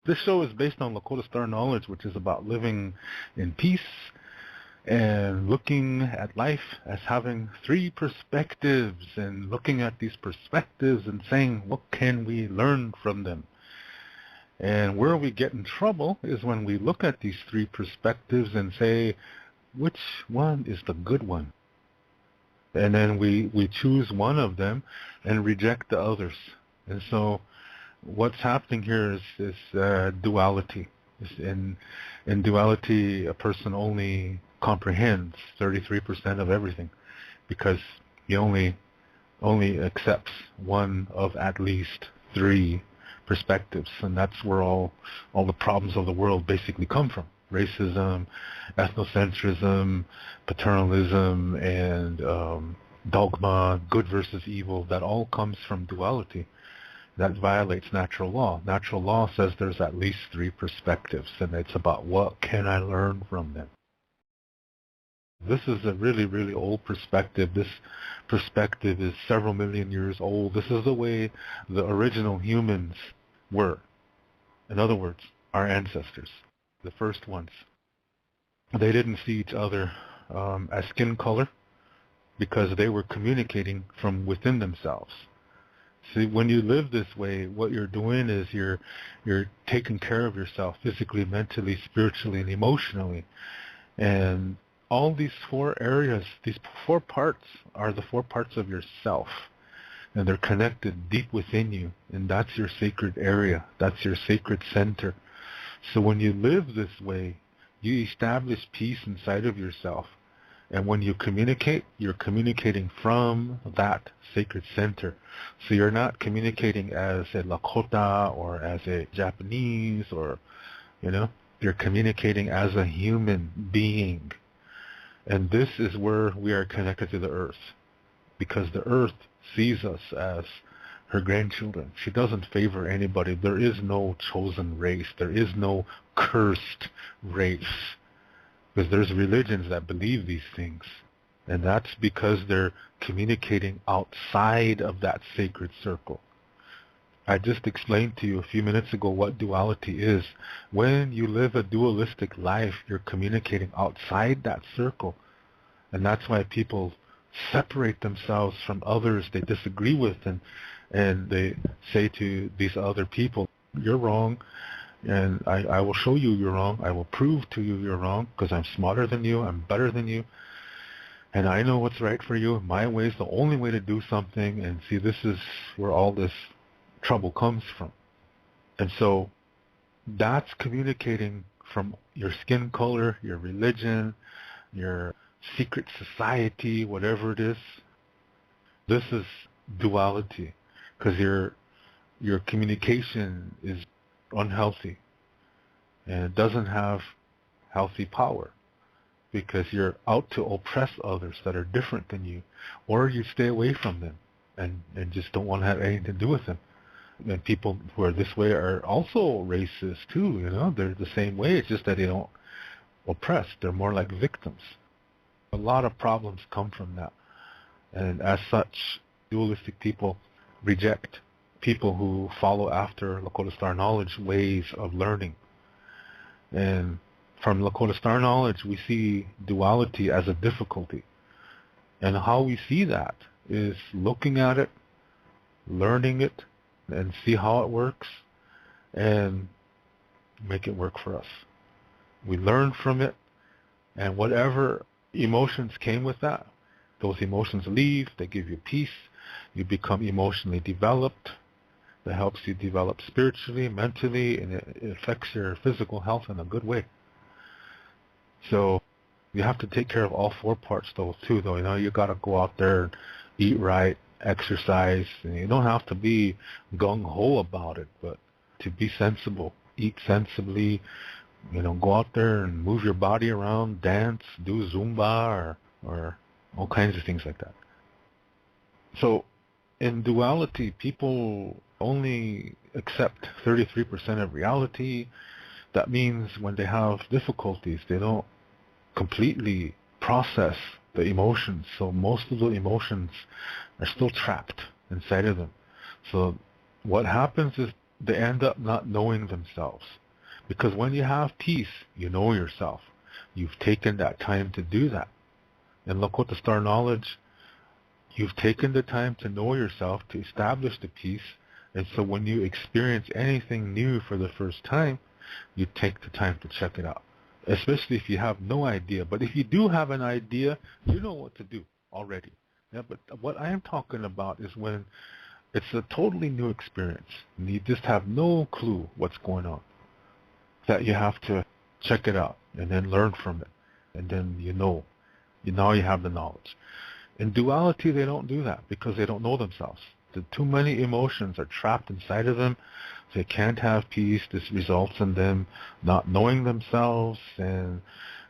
This show is based on Lakota Star knowledge, which is about living in peace and looking at life as having three perspectives, and looking at these perspectives and saying, what can we learn from them? And where we get in trouble is when we look at these three perspectives and say, which one is the good one? And then we choose one of them and reject the others. And so what's happening here is duality. In duality, a person only comprehends 33% of everything, because he only accepts one of at least three perspectives, and that's where all the problems of the world basically come from. Racism, ethnocentrism, paternalism, and dogma, good versus evil, that all comes from duality. That violates natural law. Natural law says there's at least three perspectives, and it's about what can I learn from them. This is a really, really old perspective. This perspective is several million years old. This is the way the original humans were. In other words, our ancestors, the first ones. They didn't see each other as skin color, because they were communicating from within themselves. See, when you live this way, what you're doing is you're taking care of yourself physically, mentally, spiritually, and emotionally. And all these four areas, these four parts, are the four parts of yourself. And they're connected deep within you. And that's your sacred area. That's your sacred center. So when you live this way, you establish peace inside of yourself. And when you communicate, you're communicating from that sacred center. So you're not communicating as a Lakota or as a Japanese, or, you're communicating as a human being. And this is where we are connected to the earth, because the earth sees us as her grandchildren. She doesn't favor anybody. There is no chosen race. There is no cursed race. Because there's religions that believe these things. And that's because they're communicating outside of that sacred circle. I just explained to you a few minutes ago what duality is. When you live a dualistic life, you're communicating outside that circle. And that's why people separate themselves from others they disagree with, and they say to these other people, you're wrong, and I will show you you're wrong. I will prove to you you're wrong, because I'm smarter than you, I'm better than you, and I know what's right for you. My way is the only way to do something. And see, this is where all this trouble comes from. And so that's communicating from your skin color, your religion, your secret society, whatever it is. This is duality, because your communication is unhealthy, and it doesn't have healthy power, because you're out to oppress others that are different than you, or you stay away from them and just don't want to have anything to do with them. And people who are this way are also racist too, they're the same way. It's just that they don't oppress. They're more like victims. A lot of problems come from that. And as such, dualistic people reject people who follow after Lakota Star knowledge ways of learning. And from Lakota Star knowledge, we see duality as a difficulty. And how we see that is looking at it, learning it, and see how it works, and make it work for us. We learn from it, and whatever emotions came with that, those emotions leave, they give you peace, you become emotionally developed. That helps you develop spiritually, mentally, and it affects your physical health in a good way. So you have to take care of all four parts though too. You got to go out there and eat right, exercise, and you don't have to be gung-ho about it, but to be sensible, eat sensibly, go out there and move your body around, dance, do Zumba, or all kinds of things like that. So in duality, people only accept 33% of reality. That means when they have difficulties, they don't completely process the emotions. So most of the emotions are still trapped inside of them. So what happens is they end up not knowing themselves. Because when you have peace, you know yourself. You've taken that time to do that. In Lakota Star Knowledge, you've taken the time to know yourself, to establish the peace, and so when you experience anything new for the first time, you take the time to check it out. Especially if you have no idea. But if you do have an idea, you know what to do already. Yeah, but what I am talking about is when it's a totally new experience and you just have no clue what's going on, that you have to check it out and then learn from it. And then now you have the knowledge. In duality, they don't do that because they don't know themselves. Too many emotions are trapped inside of them. They can't have peace. This results in them not knowing themselves, and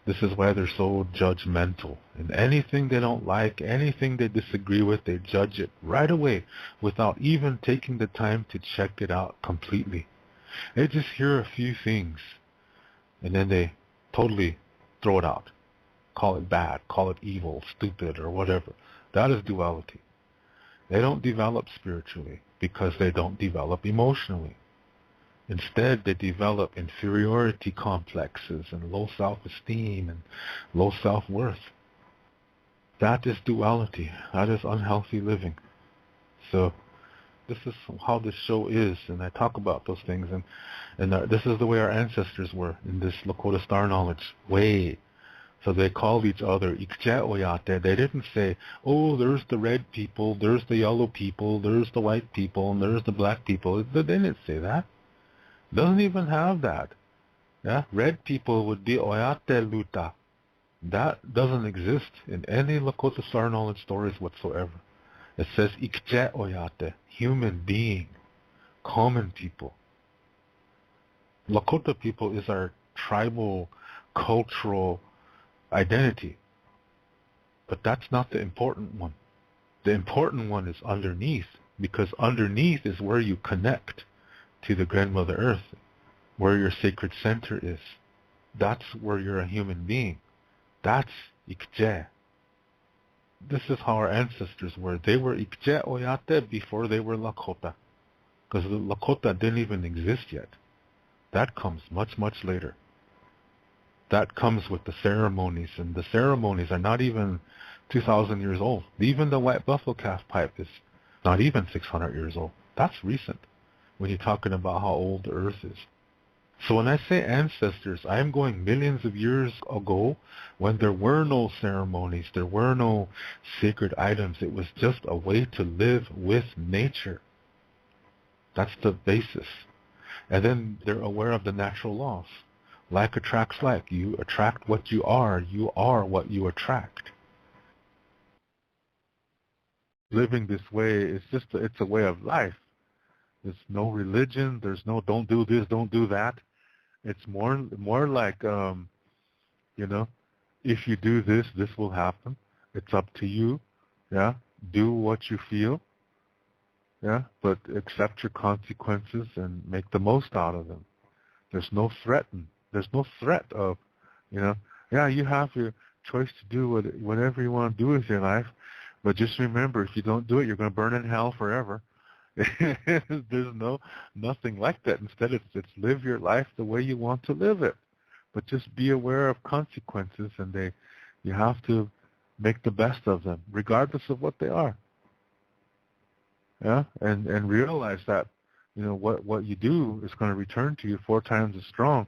this is why they're so judgmental. And anything they don't like, anything they disagree with, they judge it right away without even taking the time to check it out completely. They just hear a few things, and then they totally throw it out. Call it bad, call it evil, stupid, or whatever. That is duality. They don't develop spiritually because they don't develop emotionally. Instead, they develop inferiority complexes and low self-esteem and low self-worth. That is duality. That is unhealthy living. So this is how this show is, and I talk about those things, and this is the way our ancestors were in this Lakota Star Knowledge way. So they called each other Ikje Oyate. They didn't say, oh, there's the red people, there's the yellow people, there's the white people, and there's the black people. They didn't say that. Doesn't even have that. Yeah, red people would be Oyate Luta. That doesn't exist in any Lakota Star Knowledge stories whatsoever. It says Ikje Oyate, human being, common people. Lakota people is our tribal, cultural identity. But that's not the important one. The important one is underneath, because underneath is where you connect to the Grandmother Earth, where your sacred center is. That's where you're a human being. That's Ikje. This is how our ancestors were. They were Ikje Oyate before they were Lakota, because the Lakota didn't even exist yet. That comes much, much later. That comes with the ceremonies, and the ceremonies are not even 2,000 years old. Even the white buffalo calf pipe is not even 600 years old. That's recent when you're talking about how old the earth is. So when I say ancestors, I'm going millions of years ago when there were no ceremonies, there were no sacred items. It was just a way to live with nature. That's the basis. And then they're aware of the natural laws. Like attracts like. You attract what you are. You are what you attract. Living this way is just it's a way of life. There's no religion. There's no don't do this, don't do that. It's more like if you do this, this will happen. It's up to you. Yeah, do what you feel. Yeah, but accept your consequences and make the most out of them. There's no threaten. There's no threat of, yeah, you have your choice to do whatever you want to do with your life, but just remember, if you don't do it, you're going to burn in hell forever. There's nothing like that. Instead, it's live your life the way you want to live it, but just be aware of consequences, and you have to make the best of them, regardless of what they are. Yeah, and realize that what you do is going to return to you 4 times as strong.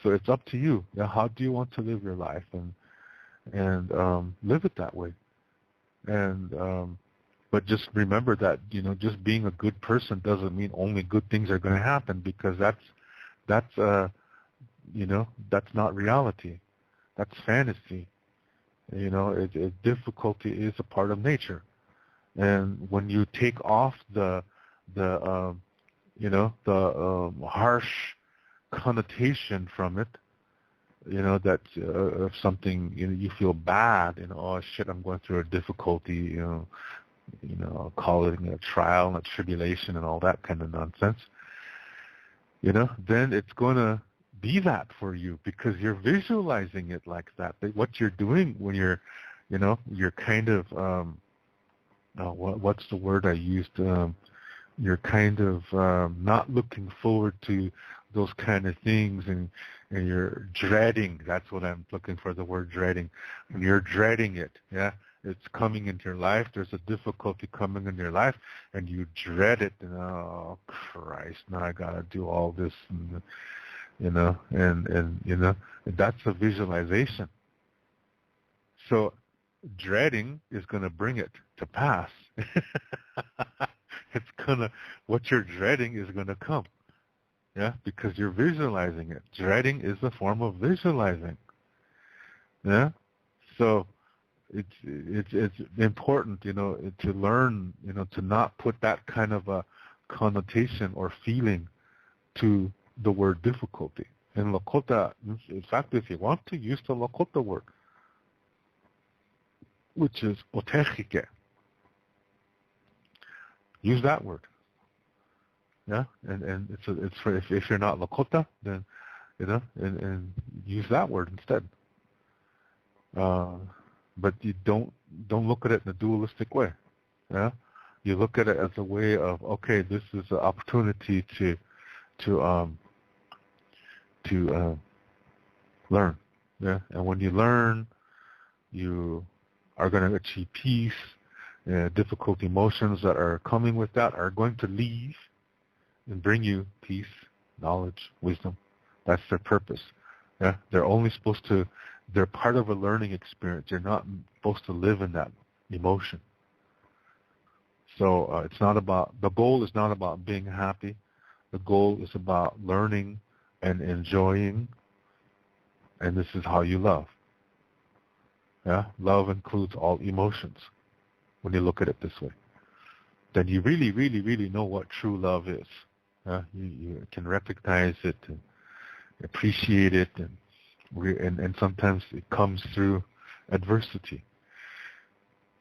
So it's up to you. Yeah, how do you want to live your life, and live it that way. And but just remember that just being a good person doesn't mean only good things are going to happen, because that's not reality. That's fantasy. Difficulty is a part of nature, and when you take off the harsh connotation from it, that if something you feel bad, oh shit, I'm going through a difficulty, call it a trial and a tribulation and all that kind of nonsense, then it's going to be that for you, because you're visualizing it like that. What you're doing when you're kind of what's the word I used, you're kind of not looking forward to those kind of things, and you're dreading. That's what I'm looking for, the word dreading. And you're dreading it, yeah? It's coming into your life. There's a difficulty coming in your life, and you dread it. And, oh, Christ, now I got to do all this, and, and that's a visualization. So dreading is going to bring it to pass. What you're dreading is going to come. Yeah, because you're visualizing it. Dreading is a form of visualizing. Yeah, so it's important, to learn, to not put that kind of a connotation or feeling to the word difficulty. In Lakota, in fact, if you want to use the Lakota word, which is otechike, use that word. Yeah, and it's for if you're not Lakota, then and use that word instead. But you don't look at it in a dualistic way. Yeah, you look at it as a way of, okay, this is an opportunity to learn. Yeah, and when you learn, you are going to achieve peace. Difficult emotions that are coming with that are going to leave and bring you peace, knowledge, wisdom. That's their purpose. Yeah, they're part of a learning experience. You're not supposed to live in that emotion. So the goal is not about being happy. The goal is about learning and enjoying, and this is how you love. Yeah, love includes all emotions when you look at it this way. Then you really, really, really know what true love is. You can recognize it and appreciate it, and sometimes it comes through adversity.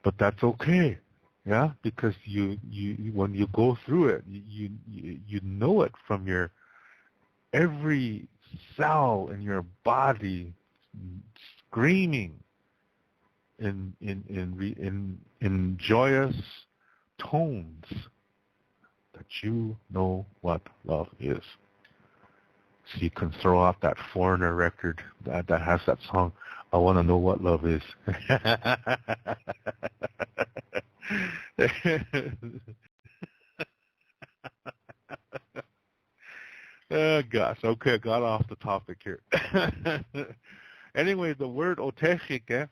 But that's okay, yeah, because you when you go through it, you know it from your every cell in your body, screaming in joyous tones that you know what love is. So you can throw out that Foreigner record that has that song, I Want to Know What Love Is. Oh, gosh. Okay, I got off the topic here. Anyway, the word otechike,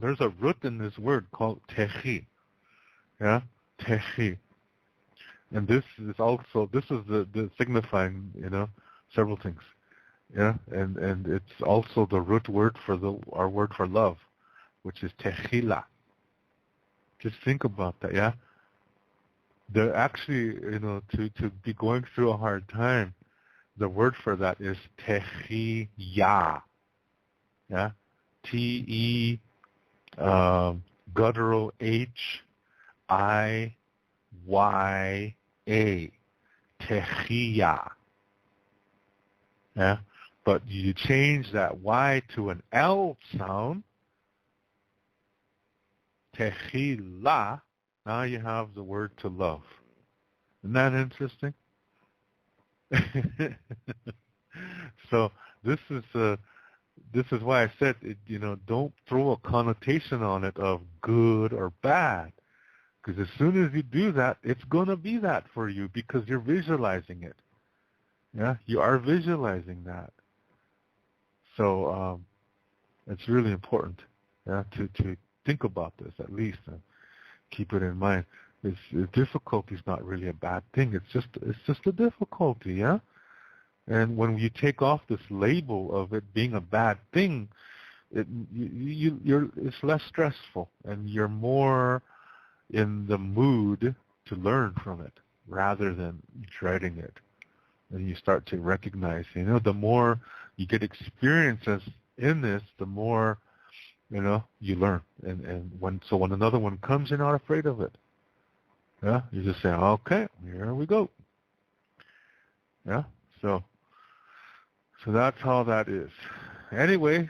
there's a root in this word called techi. Yeah, techi. And this is the signifying, several things. Yeah, and it's also the root word for our word for love, which is techila. Just think about that, yeah? They're actually, to be going through a hard time, the word for that is techiya. Yeah? T-E, guttural H-I-Y-A. Techiya. Yeah? But you change that Y to an L sound, techila, now you have the word to love. Isn't that interesting? So this is why I said, don't throw a connotation on it of good or bad. Because as soon as you do that, it's going to be that for you because you're visualizing it. Yeah, you are visualizing that. So it's really important, to think about this at least and keep it in mind. Difficulty is not really a bad thing. It's just a difficulty, yeah. And when you take off this label of it being a bad thing, it's less stressful, and you're more in the mood to learn from it rather than dreading it. And you start to recognize, the more you get experiences in this, the more, you learn. And when another one comes, you're not afraid of it. Yeah, you just say, okay, here we go. Yeah, so that's how that is. Anyway,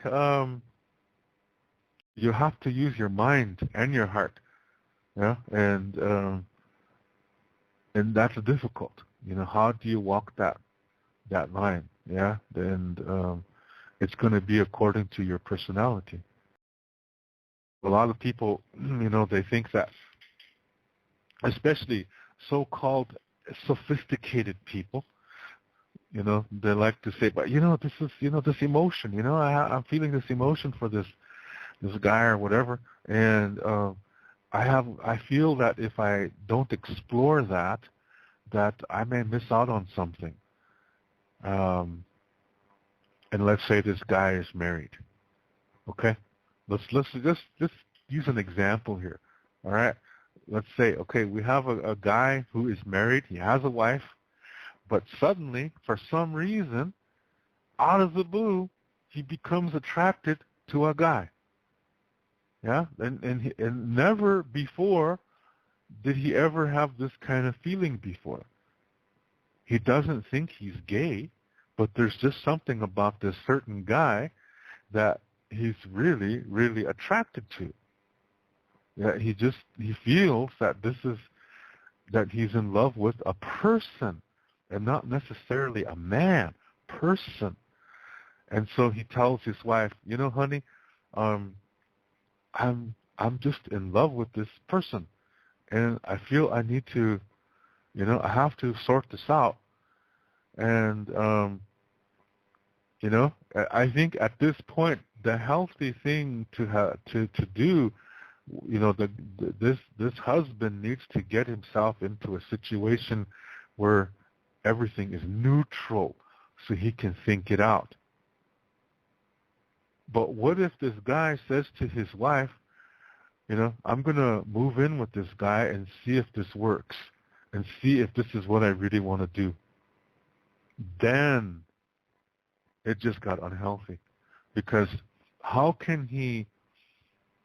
you have to use your mind and your heart. Yeah, and and that's difficult. How do you walk that line? Yeah, and it's going to be according to your personality. A lot of people, they think that, especially so-called sophisticated people, they like to say, but this is, this emotion, I'm feeling this emotion for this guy or whatever, and I feel that if I don't explore that I may miss out on something. And let's say this guy is married. Okay, let's just use an example here. All right, let's say, okay, we have a guy who is married. He has a wife, but suddenly, for some reason, out of the blue, he becomes attracted to a guy. Yeah, and never before did he ever have this kind of feeling before. He doesn't think he's gay, but there's just something about this certain guy that he's really, really attracted to. Yeah, he feels that that he's in love with a person and not necessarily a man, person. And so he tells his wife, honey, I'm just in love with this person, and I feel I need to, I have to sort this out. And I think at this point, the healthy thing to do, this husband needs to get himself into a situation where everything is neutral, so he can think it out. But what if this guy says to his wife, I'm going to move in with this guy and see if this works and see if this is what I really want to do? Then it just got unhealthy, because how can he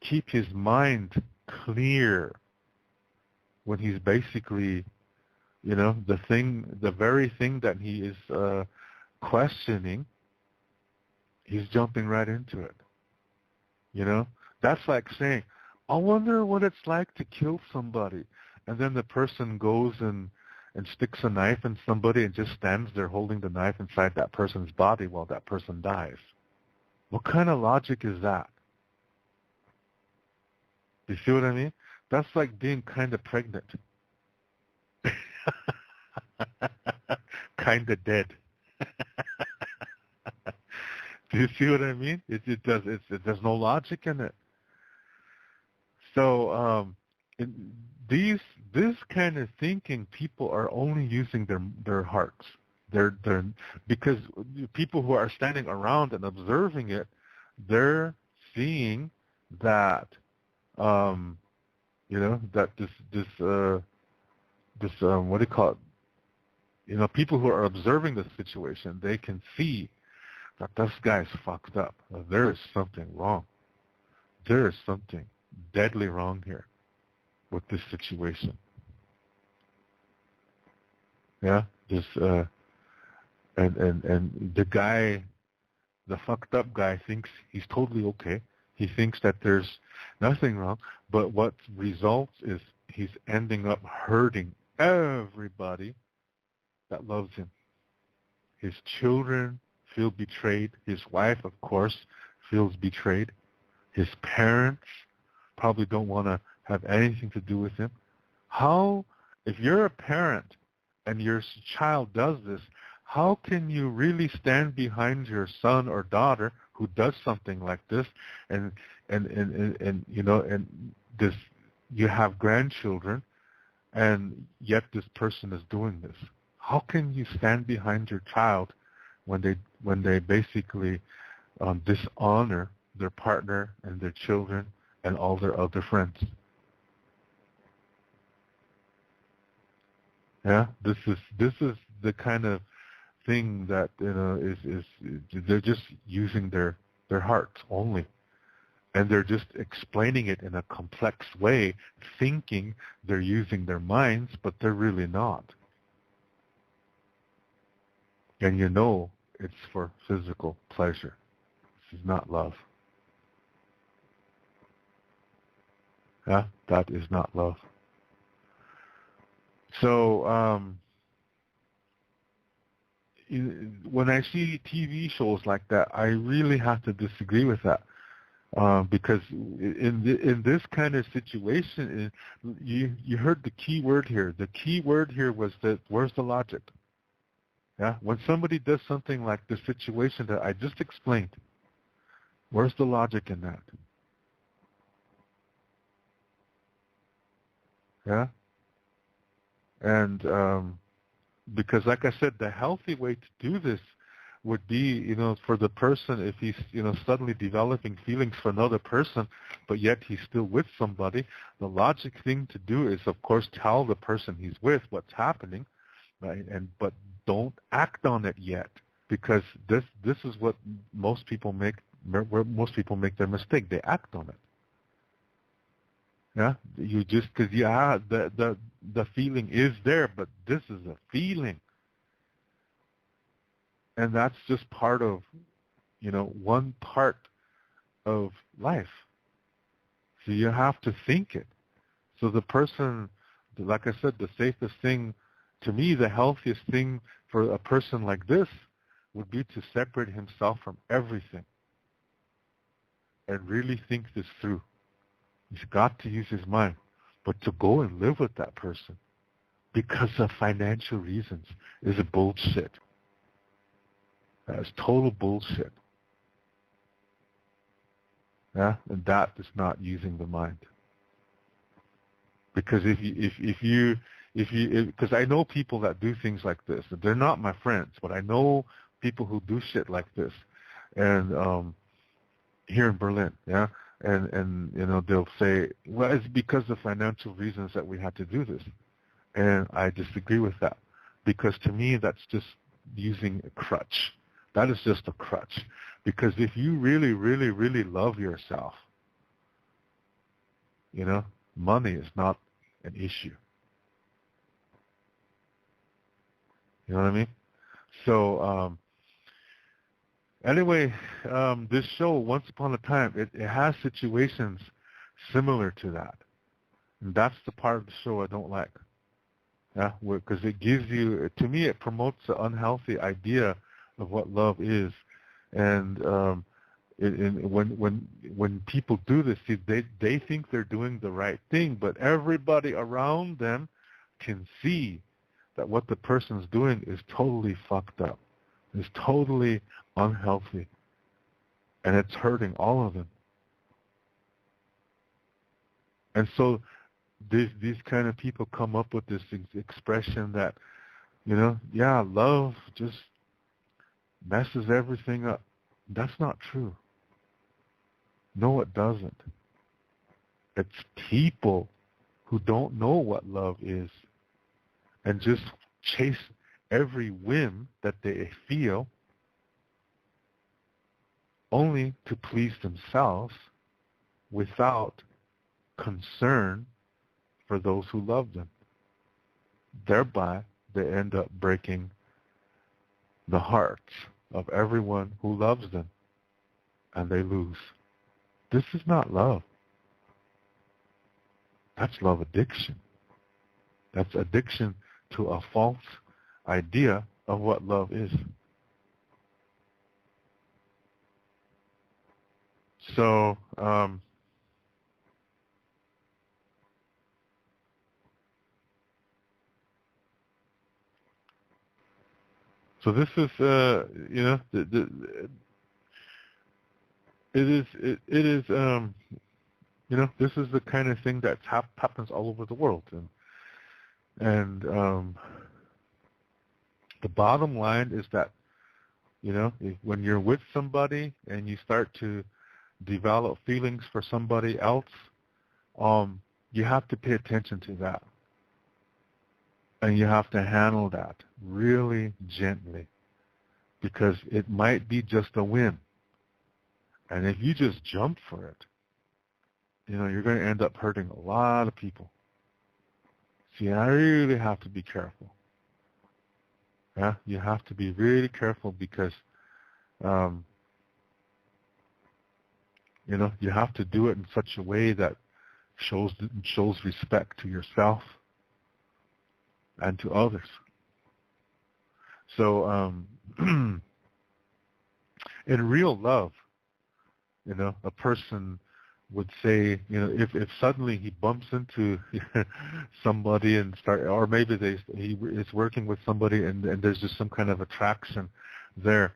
keep his mind clear when he's basically, the very thing that he is questioning, he's jumping right into it. That's like saying, I wonder what it's like to kill somebody. And then the person goes and sticks a knife in somebody and just stands there holding the knife inside that person's body while that person dies. What kind of logic is that? You see what I mean? That's like being kind of pregnant. Kind of dead. Do you see what I mean? There's no logic in it. So this kind of thinking, people are only using their hearts. Because people who are standing around and observing it, they're seeing that that this what do you call it? People who are observing the situation, they can see that this guy's fucked up. There is something wrong. There is something deadly wrong here with this situation. Yeah, and the guy, the fucked up guy, thinks he's totally okay. He thinks that there's nothing wrong, but what results is he's ending up hurting everybody that loves him. His children feel betrayed. His wife, of course, feels betrayed. His parents probably don't want to have anything to do with him. How, if you're a parent and your child does this, how can you really stand behind your son or daughter who does something like this, and this, you have grandchildren, and yet this person is doing this? How can you stand behind your child when they basically dishonor their partner and their children and all their other friends? Yeah, this is the kind of thing that is they're just using their hearts only, and they're just explaining it in a complex way, thinking they're using their minds, but they're really not. And it's for physical pleasure. This is not love. Yeah, that is not love. So when I see TV shows like that, I really have to disagree with that. Because in this kind of situation, you heard the key word here. The key word here was that where's the logic? Yeah, when somebody does something like the situation that I just explained, where's the logic in that? Yeah, and because, like I said, the healthy way to do this would be, for the person, if he's, suddenly developing feelings for another person, but yet he's still with somebody, the logic thing to do is, of course, tell the person he's with what's happening, right? But don't act on it yet, because this is what where most people make their mistake. They act on it. Yeah, you just because the feeling is there, but this is a feeling. And that's just part of, one part of life. So you have to think it. So the person, like I said, the safest thing, to me, the healthiest thing for a person like this would be to separate himself from everything and really think this through. He's got to use his mind. But to go and live with that person because of financial reasons is a bullshit. That's total bullshit. Yeah, and that is not using the mind. Because because I know people that do things like this. They're not my friends, but I know people who do shit like this, and here in Berlin, yeah, and they'll say, well, it's because of financial reasons that we had to do this, and I disagree with that, because to me that's just using a crutch. That is just a crutch. Because if you really, really, really love yourself, money is not an issue. You know what I mean? So anyway, this show, Once Upon a Time, it has situations similar to that. And that's the part of the show I don't like. Yeah, because it gives you, to me, it promotes the unhealthy idea of what love is, and when people do this, they think they're doing the right thing, but everybody around them can see that what the person's doing is totally fucked up, is totally unhealthy, and it's hurting all of them. And so these kind of people come up with this expression that, love just messes everything up. That's not true. No, it doesn't. It's people who don't know what love is and just chase every whim that they feel only to please themselves without concern for those who love them. Thereby, they end up breaking the hearts of everyone who loves them, and they lose. This is not love. That's love addiction. That's addiction to a false idea of what love is. So, so this is, this is the kind of thing that happens all over the world, and the bottom line is that, when you're with somebody and you start to develop feelings for somebody else, you have to pay attention to that. And you have to handle that really gently, because it might be just a whim. And if you just jump for it, you're going to end up hurting a lot of people. See, I really have to be careful. Yeah, you have to be really careful because, you have to do it in such a way that shows respect to yourself and to others. So in real love, a person would say, if suddenly he bumps into somebody and or maybe he is working with somebody and there's just some kind of attraction there,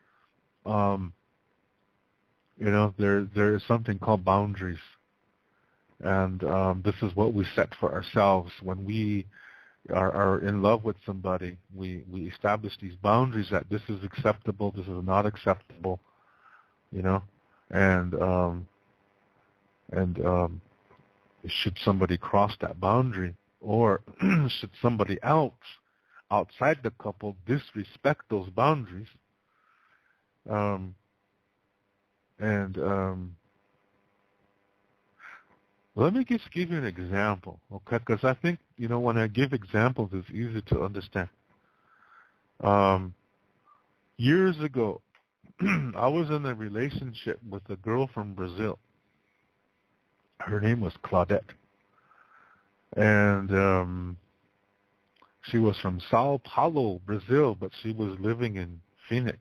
there is something called boundaries. And this is what we set for ourselves when we are in love with somebody. We establish these boundaries that this is acceptable, this is not acceptable, and should somebody cross that boundary, or should somebody else outside the couple disrespect those boundaries, let me just give you an example, okay? Because I think, when I give examples, it's easy to understand. Years ago, I was in a relationship with a girl from Brazil. Her name was Claudette. And she was from Sao Paulo, Brazil, but she was living in Phoenix,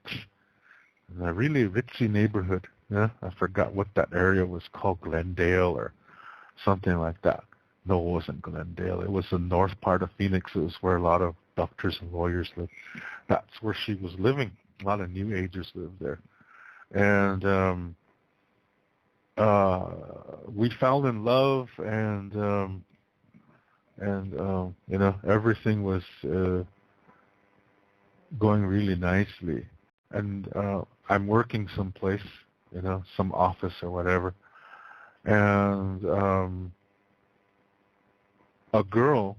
in a really ritzy neighborhood. Yeah, I forgot what that area was called, Glendale or something like that. No, it wasn't Glendale. It was the north part of Phoenix. It was where a lot of doctors and lawyers live. That's where she was living. A lot of New Agers lived there. And we fell in love, and everything was going really nicely. And I'm working someplace, some office or whatever. And a girl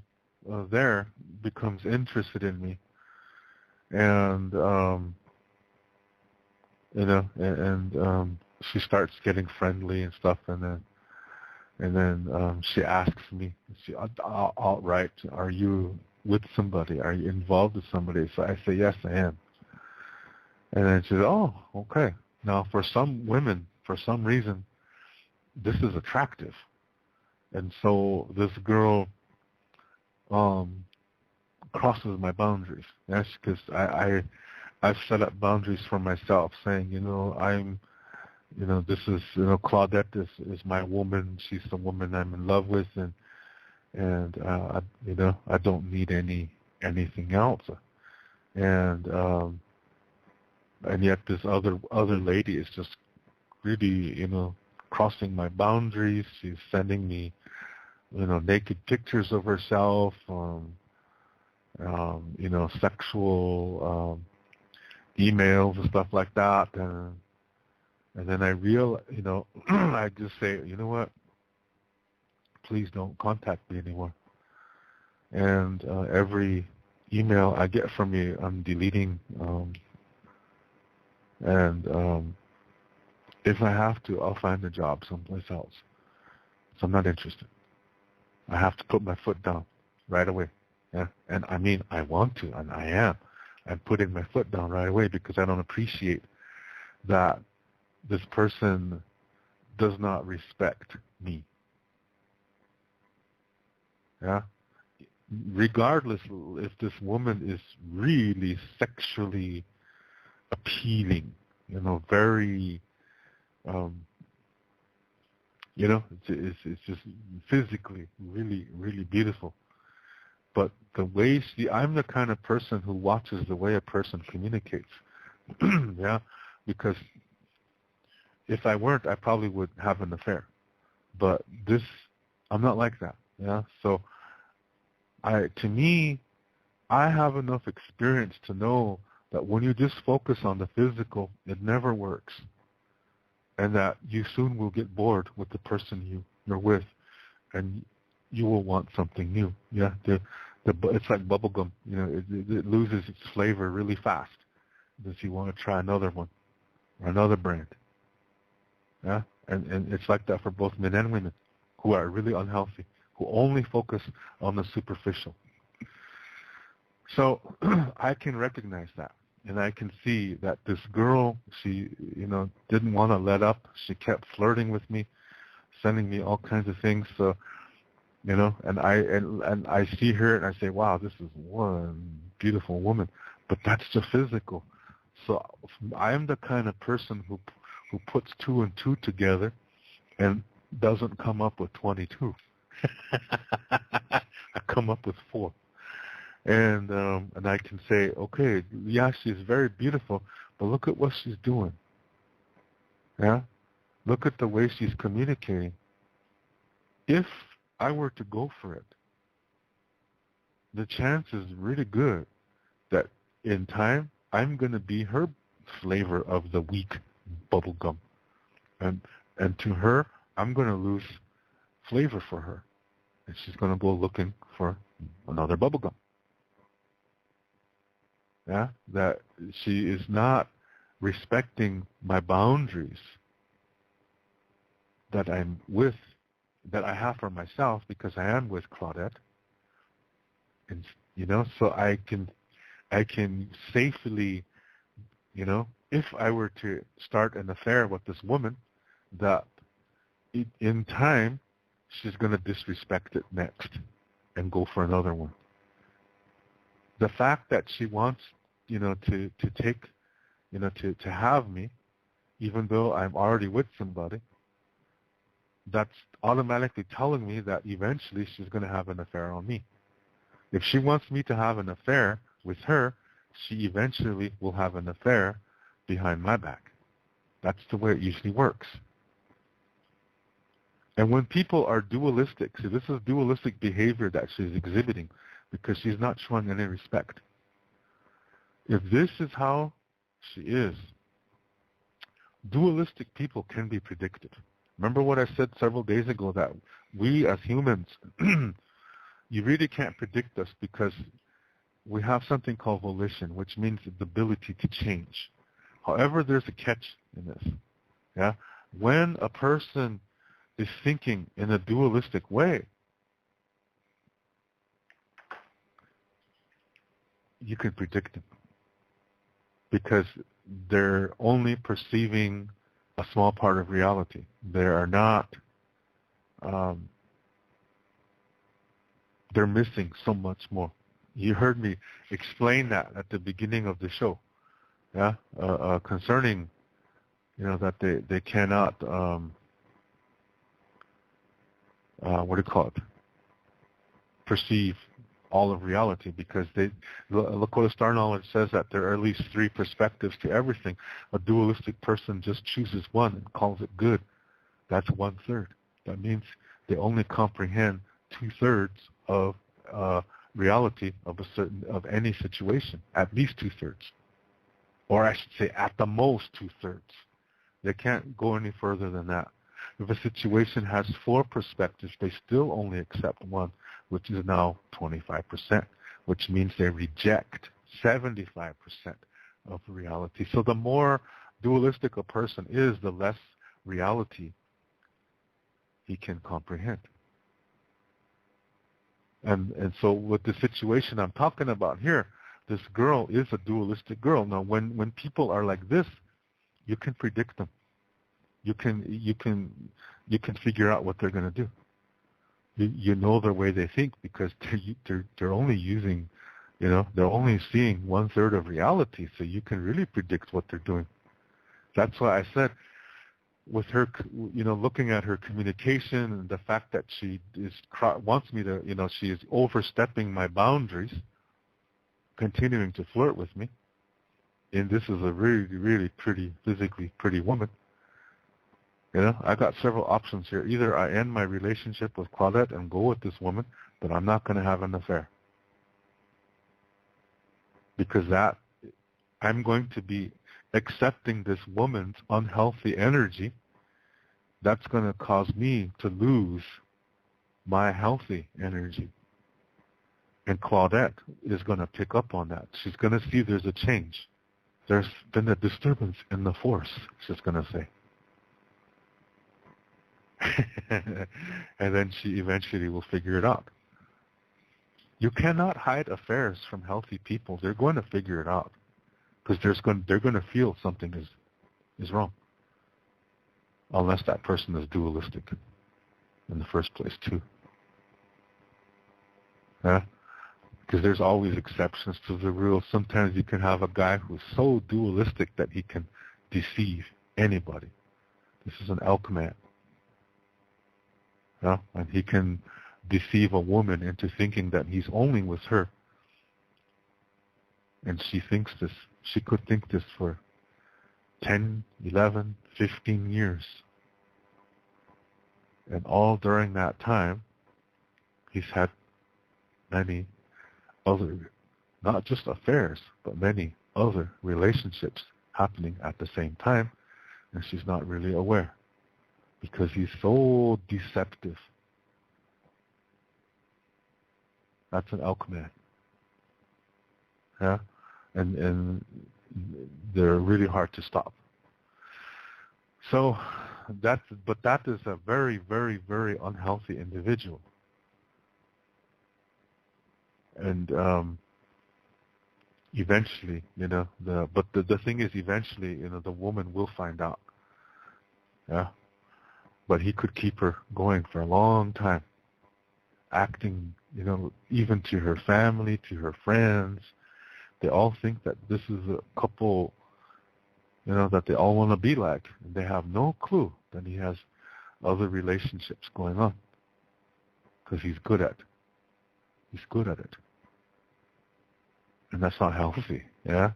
there becomes interested in me, and she starts getting friendly and stuff, and then she asks me, outright, "Are you with somebody? Are you involved with somebody?" So I say, "Yes, I am." And then she says, "Oh, okay." Now, for some women, for some reason, this is attractive. And so this girl crosses my boundaries. Yes, because I've set up boundaries for myself, saying, this is, Claudette is my woman. She's the woman I'm in love with, and I don't need anything else. And yet this other lady is just really, crossing my boundaries. She's sending me, naked pictures of herself, sexual emails and stuff like that. And then I I just say, "You know what? Please don't contact me anymore." And every email I get from you, I'm deleting. If I have to, I'll find a job someplace else. So I'm not interested. I have to put my foot down right away. Yeah, and I mean, I want to, and I am. I'm putting my foot down right away because I don't appreciate that this person does not respect me. Yeah, regardless if this woman is really sexually appealing, very, it's just physically really, really beautiful. But the way I'm the kind of person who watches the way a person communicates. Yeah, because if I weren't, I probably would have an affair. But I'm not like that. Yeah, so to me, I have enough experience to know that when you just focus on the physical, it never works, and that you soon will get bored with the person you're with, and you will want something new. Yeah, it's like bubble gum. It loses its flavor really fast because you want to try another one or another brand. Yeah, and it's like that for both men and women who are really unhealthy, who only focus on the superficial. So I can recognize that, and I can see that this girl, she, didn't want to let up. She kept flirting with me, sending me all kinds of things. So and I see her and I say, wow, this is one beautiful woman, but that's just physical. So I am the kind of person who puts two and two together and doesn't come up with 22. I come up with 4. And I can say, okay, yeah, she's very beautiful, but look at what she's doing. Yeah? Look at the way she's communicating. If I were to go for it, the chance is really good that in time I'm going to be her flavor of the weak bubble gum. And to her, I'm going to lose flavor for her. And she's going to go looking for another bubble gum. Yeah? That she is not respecting my boundaries that I'm with, that I have for myself because I am with Claudette. And, so I can safely, if I were to start an affair with this woman, that in time, she's going to disrespect it next and go for another one. The fact that she wants, to take, to have me, even though I'm already with somebody, that's automatically telling me that eventually she's going to have an affair on me. If she wants me to have an affair with her, she eventually will have an affair behind my back. That's the way it usually works. And when people are dualistic, see, this is dualistic behavior that she's exhibiting because she's not showing any respect. If this is how she is, dualistic people can be predicted. Remember what I said several days ago, that we as humans, you really can't predict us because we have something called volition, which means the ability to change. However, there's a catch in this. Yeah, when a person is thinking in a dualistic way, you can predict them because they're only perceiving a small part of reality. They are not, they're missing so much more. You heard me explain that at the beginning of the show, yeah, concerning, that they cannot, what do you call it, perceive all of reality because Lakota Star Knowledge says that there are at least 3 perspectives to everything. A dualistic person just chooses one and calls it good. That's 1/3. That means they only comprehend 2/3 of reality of any situation, at least 2/3, or I should say at the most 2/3. They can't go any further than that. If a situation has 4 perspectives, they still only accept one, which is now 25%, which means they reject 75% of reality. So the more dualistic a person is, the less reality he can comprehend. And so with the situation I'm talking about here, this girl is a dualistic girl. Now, when people are like this, you can predict them. You can figure out what they're going to do. You know the way they think because they're only using, they're only seeing 1/3 of reality. So you can really predict what they're doing. That's why I said, with her, looking at her communication and the fact that she wants me to, she is overstepping my boundaries, continuing to flirt with me, and this is a really, really pretty, physically pretty woman. I got several options here. Either I end my relationship with Claudette and go with this woman, but I'm not going to have an affair. Because I'm going to be accepting this woman's unhealthy energy. That's going to cause me to lose my healthy energy. And Claudette is going to pick up on that. She's going to see there's a change. There's been a disturbance in the force, she's going to say. And then she eventually will figure it out. You cannot hide affairs from healthy people. They're going to figure it out because they're going to feel something is wrong, unless that person is dualistic in the first place too. Yeah? Because there's always exceptions to the rule. Sometimes you can have a guy who's so dualistic that he can deceive anybody. This is an elk man. Yeah? And he can deceive a woman into thinking that he's only with her. And she thinks this. She could think this for 10, 11, 15 years. And all during that time, he's had many other, not just affairs, but many other relationships happening at the same time, and she's not really aware because he's so deceptive. That's an elk man. Yeah? And they're really hard to stop. So that is a very, very, very unhealthy individual. And eventually, the thing is, eventually, the woman will find out. Yeah. But he could keep her going for a long time, acting, even to her family, to her friends. They all think that this is a couple, that they all want to be like. And they have no clue that he has other relationships going on because he's good at it. He's good at it. And that's not healthy, yeah?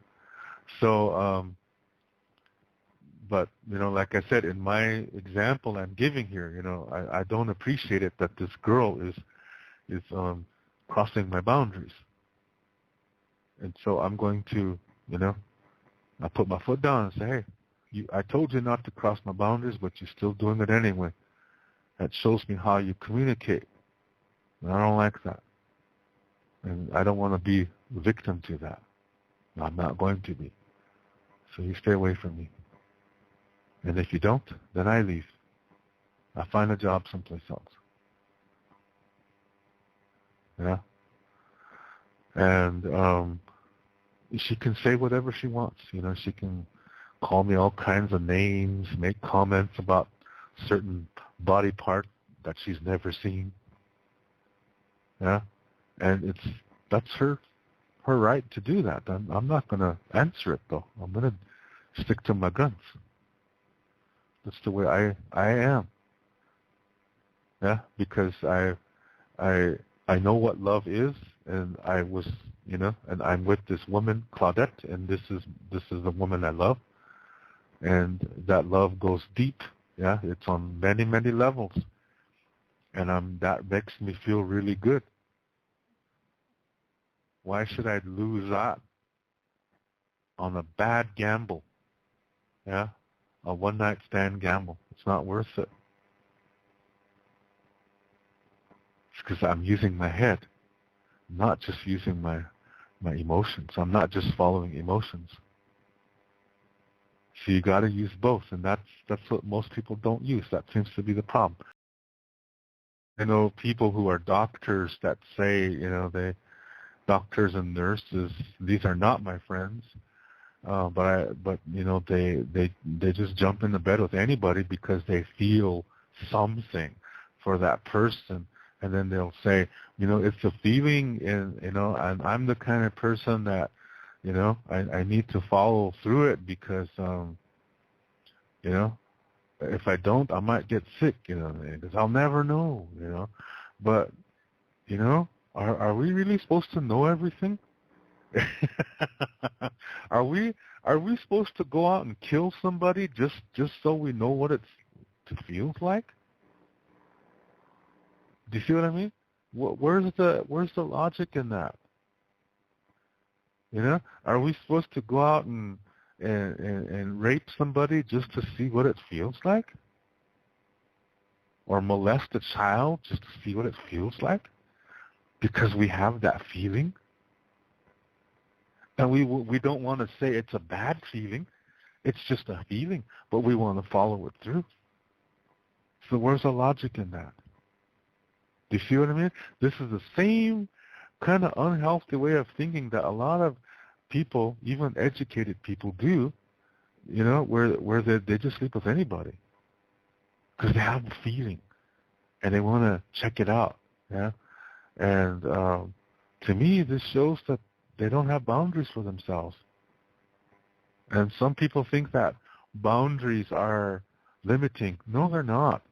So, but, like I said, in my example I'm giving here, I don't appreciate it that this girl is crossing my boundaries. And so I'm going to, I put my foot down and say, hey, I told you not to cross my boundaries, but you're still doing it anyway. That shows me how you communicate. And I don't like that. And I don't want to be a victim to that. I'm not going to be. So you stay away from me. And if you don't, then I leave. I find a job someplace else. Yeah? And she can say whatever she wants. She can call me all kinds of names, make comments about certain body part that she's never seen. Yeah? And that's her right to do that. I'm not going to answer it, though. I'm going to stick to my guns. That's the way I am. Yeah, because I know what love is, and I was, and I'm with this woman, Claudette, and this is the woman I love, and that love goes deep. Yeah, it's on many, many levels, and that makes me feel really good. Why should I lose that on a bad gamble? Yeah, a one-night stand gamble. It's not worth it. It's because I'm using my head, not just using my emotions. I'm not just following emotions. So you got to use both, and that's what most people don't use. That seems to be the problem. I know people who are doctors that say, doctors and nurses, these are not my friends, but they just jump into bed with anybody because they feel something for that person, and then they'll say, it's a feeling, and I'm the kind of person that, I need to follow through it because, if I don't, I might get sick, because I'll never know, but, Are we really supposed to know everything? Are we supposed to go out and kill somebody just so we know what it feels like? Do you see what I mean? Where's the logic in that? Are we supposed to go out and rape somebody just to see what it feels like? Or molest a child just to see what it feels like? Because we have that feeling, and we don't want to say it's a bad feeling. It's just a feeling, but we want to follow it through. So where's the logic in that? Do you see what I mean? This is the same kind of unhealthy way of thinking that a lot of people, even educated people, do. Where they just sleep with anybody because they have a feeling and they want to check it out. Yeah. And To me, this shows that they don't have boundaries for themselves. And some people think that boundaries are limiting. No, they're not.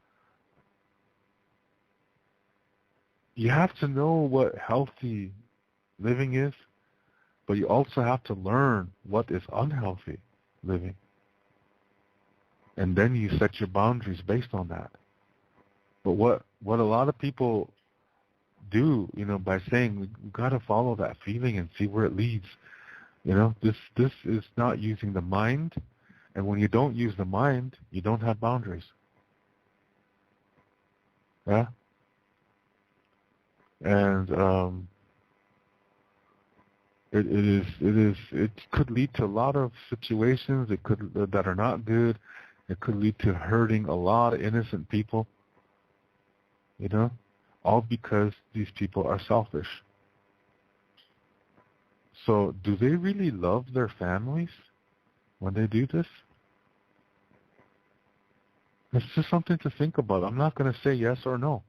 You have to know what healthy living is, but you also have to learn what is unhealthy living. And then you set your boundaries based on that. But what a lot of people do, by saying we got to follow that feeling and see where it leads, this is not using the mind. And when you don't use the mind, you don't have boundaries. Yeah? And it could lead to a lot of situations that are not good. It could lead to hurting a lot of innocent people, all because these people are selfish. So do they really love their families when they do this? It's just something to think about. I'm not going to say yes or no.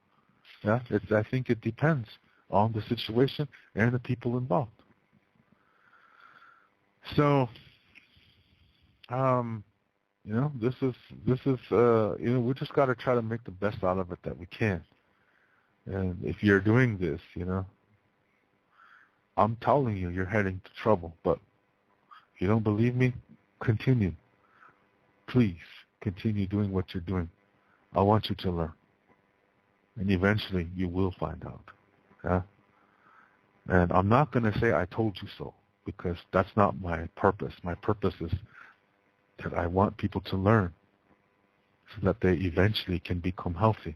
Yeah, I think it depends on the situation and the people involved. So, this is we just got to try to make the best out of it that we can. And if you're doing this, I'm telling you, you're heading to trouble. But if you don't believe me, continue. Please continue doing what you're doing. I want you to learn. And eventually you will find out. Yeah? And I'm not going to say I told you so, because that's not my purpose. My purpose is that I want people to learn so that they eventually can become healthy.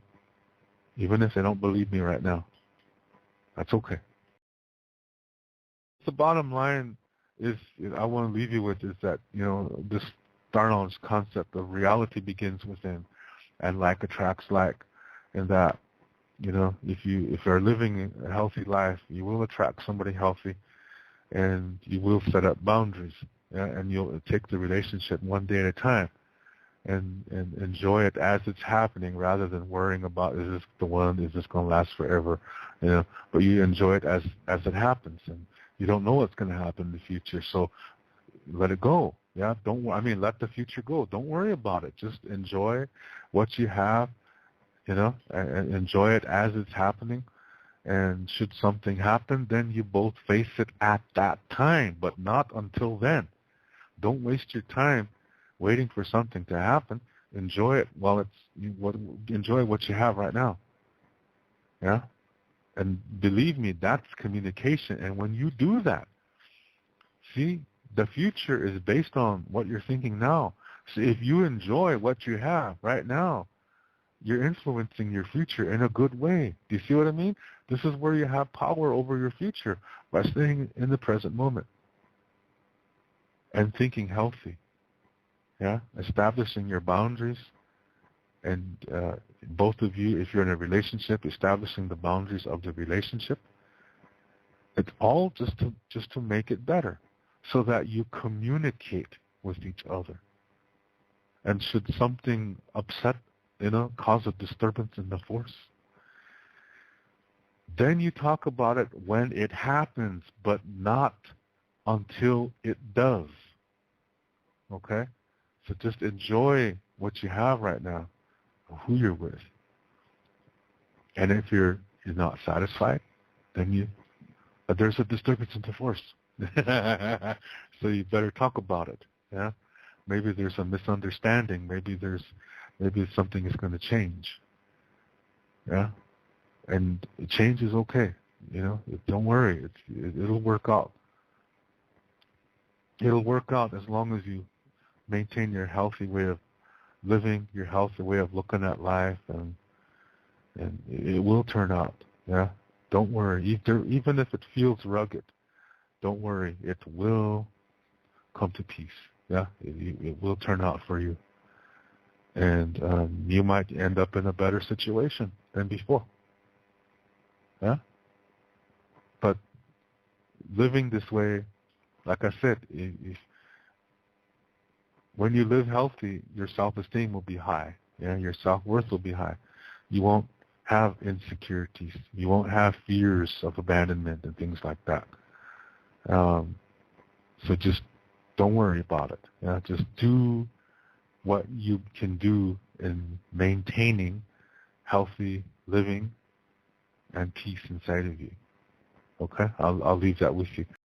Even if they don't believe me right now. That's okay. The bottom line is, I want to leave you with, is that, this Darnold's concept of reality begins within, and like attracts like, and that, if you're living a healthy life, you will attract somebody healthy, and you will set up boundaries, and you'll take the relationship one day at a time, and enjoy it as it's happening, rather than worrying about, is this the one, is this going to last forever, but you enjoy it as it happens, and you don't know what's going to happen in the future, so let it go. Yeah, let the future go. Don't worry about it. Just enjoy what you have, and enjoy it as it's happening. And should something happen, then you both face it at that time, but not until then. Don't waste your time waiting for something to happen. Enjoy it enjoy what you have right now. Yeah? And believe me, that's communication. And when you do that, see, the future is based on what you're thinking now. So if you enjoy what you have right now, you're influencing your future in a good way. Do you see what I mean? This is where you have power over your future, by staying in the present moment and thinking healthy. Yeah, establishing your boundaries, and both of you, if you're in a relationship, establishing the boundaries of the relationship. It's all just to make it better, so that you communicate with each other. And should something upset, cause a disturbance in the force, then you talk about it when it happens, but not until it does. Okay? So just enjoy what you have right now, who you're with. And if you're not satisfied, then there's a disturbance in the force. So you better talk about it. Yeah? Maybe there's a misunderstanding. Maybe something is going to change. Yeah? And change is okay. Don't worry. It'll work out. It'll work out as long as you maintain your healthy way of living, your healthy way of looking at life, and it will turn out. Yeah? Don't worry. Even if it feels rugged, don't worry. It will come to peace. Yeah? It will turn out for you. And you might end up in a better situation than before. Yeah? But living this way, like I said, when you live healthy, your self-esteem will be high. Yeah? Your self-worth will be high. You won't have insecurities. You won't have fears of abandonment and things like that. So just don't worry about it. Just do what you can do in maintaining healthy living and peace inside of you. Okay? I'll leave that with you.